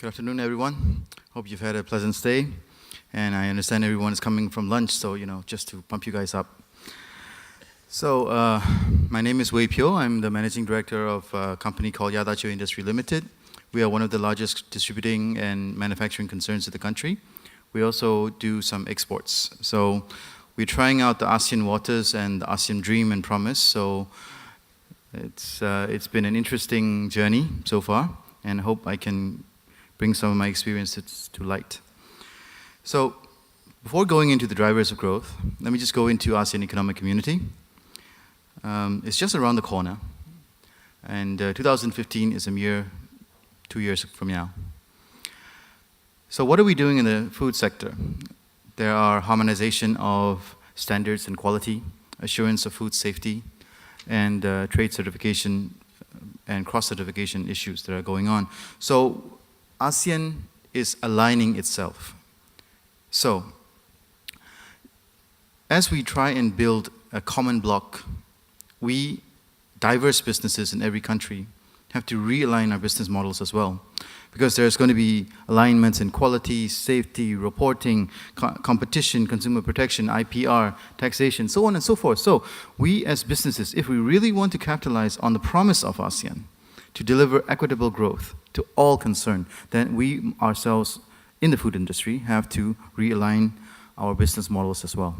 Good afternoon, everyone. Hope you've had a pleasant stay. And I understand everyone is coming from lunch, so, just to pump you guys up. So, my name is Wai Phyo. I'm the managing director of a company called Yathar Industry Limited. We are one of the largest distributing and manufacturing concerns in the country. We also do some exports. So, we're trying out the Asean waters and the Asean dream and promise. So, it's been an interesting journey so far, and I hope I can bring some of my experiences to light. So, before going into the drivers of growth, let me just go into ASEAN Economic Community. It's just around the corner, and 2015 is a mere 2 years from now. So what are we doing in the food sector? There are harmonization of standards and quality, assurance of food safety, and trade certification and cross-certification issues that are going on. So ASEAN is aligning itself. So, as we try and build a common block, we, diverse businesses in every country, have to realign our business models as well. Because there's going to be alignments in quality, safety, reporting, competition, consumer protection, IPR, taxation, so on and so forth. So, we as businesses, if we really want to capitalize on the promise of ASEAN to deliver equitable growth to all concerned, then we ourselves in the food industry have to realign our business models as well.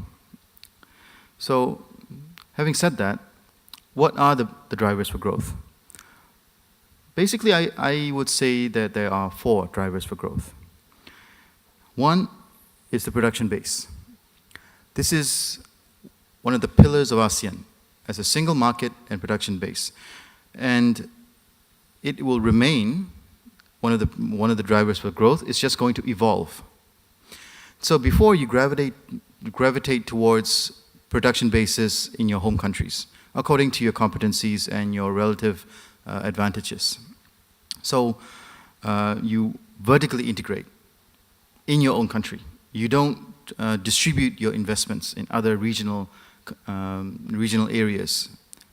So, having said that, what are the drivers for growth? Basically, I would say that there are 4 drivers for growth. One is the production base. This is one of the pillars of ASEAN as a single market and production base. And it will remain one of the drivers for growth. It's just going to evolve. So before you gravitate towards production bases in your home countries, according to your competencies and your relative advantages. So you vertically integrate in your own country. You don't distribute your investments in other regional areas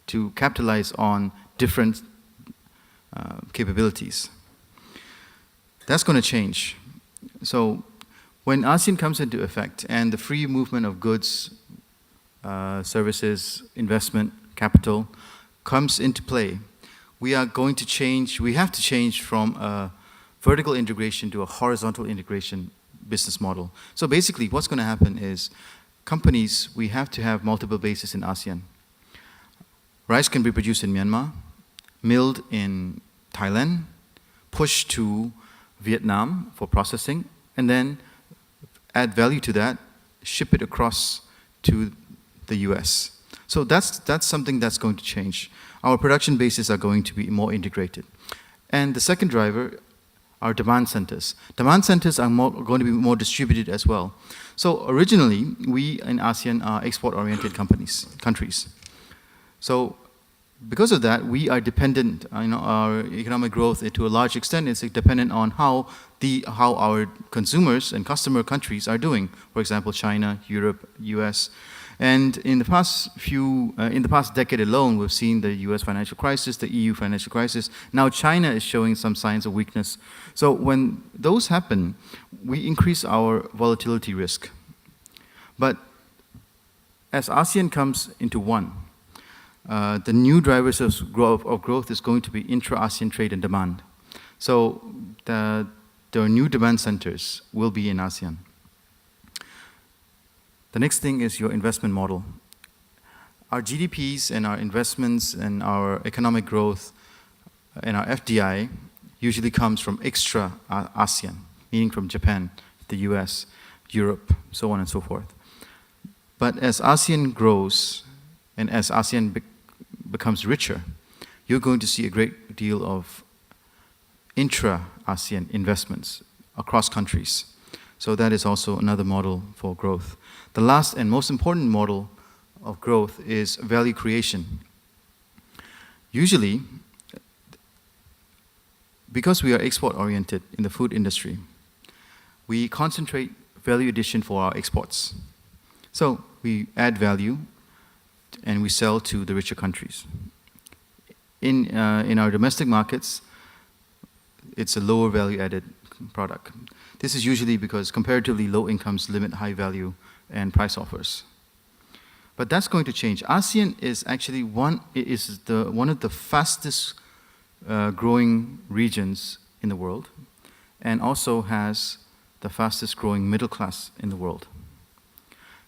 to capitalize on different capabilities. That's going to change. So when ASEAN comes into effect and the free movement of goods, services, investment, capital comes into play, we have to change from a vertical integration to a horizontal integration business model. So basically what's going to happen is companies, we have to have multiple bases in ASEAN. Rice can be produced in Myanmar, milled in Thailand, pushed to Vietnam for processing, and then add value to that, ship it across to the US. So that's something that's going to change. Our production bases are going to be more integrated. And the second driver are demand centers. Demand centers are going to be more distributed as well. So originally, we in ASEAN are export-oriented countries. So because of that, we are dependent, our economic growth to a large extent is dependent on how our consumers and customer countries are doing. For example, China, Europe, US. And in the past decade alone, we've seen the US financial crisis, the EU financial crisis. Now China is showing some signs of weakness. So when those happen, we increase our volatility risk. But as ASEAN comes into one, the new drivers of growth is going to be intra-ASEAN trade and demand. So the new demand centers will be in ASEAN. The next thing is your investment model. Our GDPs and our investments and our economic growth and our FDI usually comes from extra-ASEAN, meaning from Japan, the US, Europe, so on and so forth. But as ASEAN grows and as ASEAN becomes richer, you're going to see a great deal of intra-ASEAN investments across countries. So that is also another model for growth. The last and most important model of growth is value creation. Usually, because we are export-oriented in the food industry, we concentrate value addition for our exports. So we add value and we sell to the richer countries. In our domestic markets, it's a lower value added product. This is usually because comparatively low incomes limit high value and price offers. But that's going to change. ASEAN is actually one of the fastest growing regions in the world, and also has the fastest growing middle class in the world.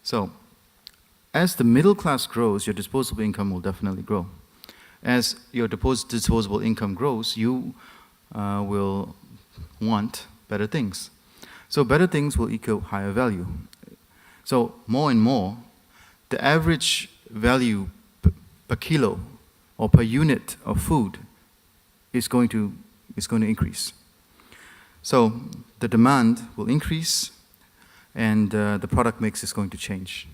So, as the middle class grows, your disposable income will definitely grow. As your disposable income grows, you will want better things. So better things will equal higher value. So more and more, the average value per kilo or per unit of food is going to increase. So the demand will increase, and the product mix is going to change.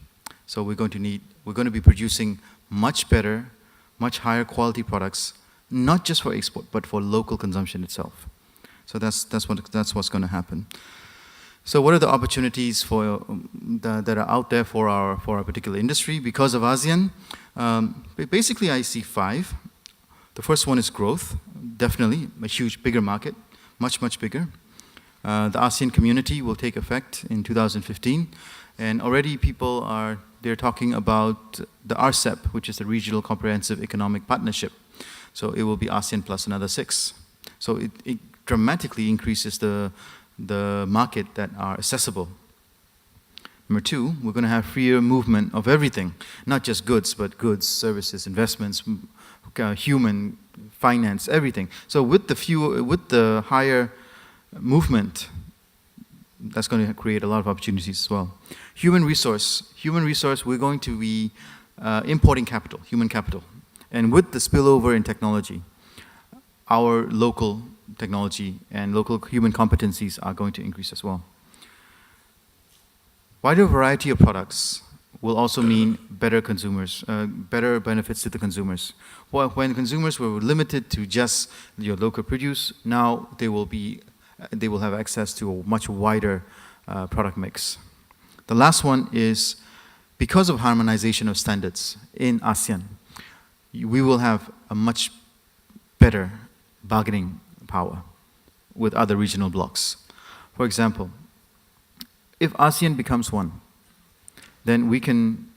So we're going to be producing much better, much higher quality products, not just for export, but for local consumption itself. So that's what's going to happen. So what are the opportunities that are out there for our particular industry because of ASEAN? Basically, I see 5. The first one is growth, definitely a huge, bigger market, much bigger. The ASEAN community will take effect in 2015, and already they're talking about the RCEP, which is the Regional Comprehensive Economic Partnership. So it will be ASEAN plus another 6. So it dramatically increases the market that are accessible. Number 2, we're going to have freer movement of everything, not just goods, but goods, services, investments, human, finance, everything. So with the higher movement, that's going to create a lot of opportunities as well. Human resource, we're going to be importing capital, human capital. And with the spillover in technology, our local technology and local human competencies are going to increase as well. Wider variety of products will also mean better consumers, better benefits to the consumers. Well, when consumers were limited to just your local produce, now they will have access to a much wider product mix. The last one is, because of harmonization of standards in ASEAN, we will have a much better bargaining power with other regional blocs. For example, if ASEAN becomes one, then we can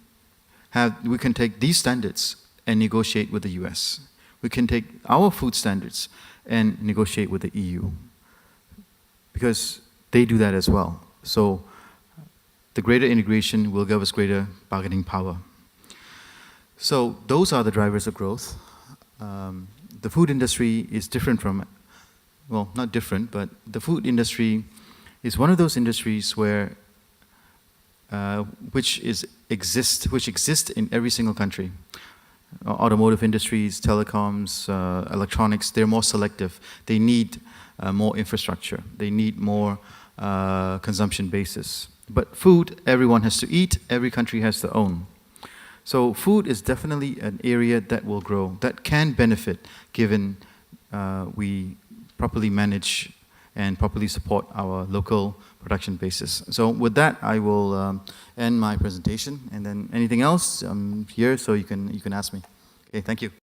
take these standards and negotiate with the US. We can take our food standards and negotiate with the EU, because they do that as well. So the greater integration will give us greater bargaining power. So those are the drivers of growth. The food industry is different from, well, not different, but the food industry is one of those industries where which exist in every single country. Automotive industries, telecoms, electronics, they're more selective. They need more infrastructure. They need more consumption basis. But food, everyone has to eat. Every country has their own. So food is definitely an area that will grow, that can benefit, given we properly manage and properly support our local production basis. So with that, I will end my presentation, and then anything else, I'm here so you can ask me. Okay, thank you.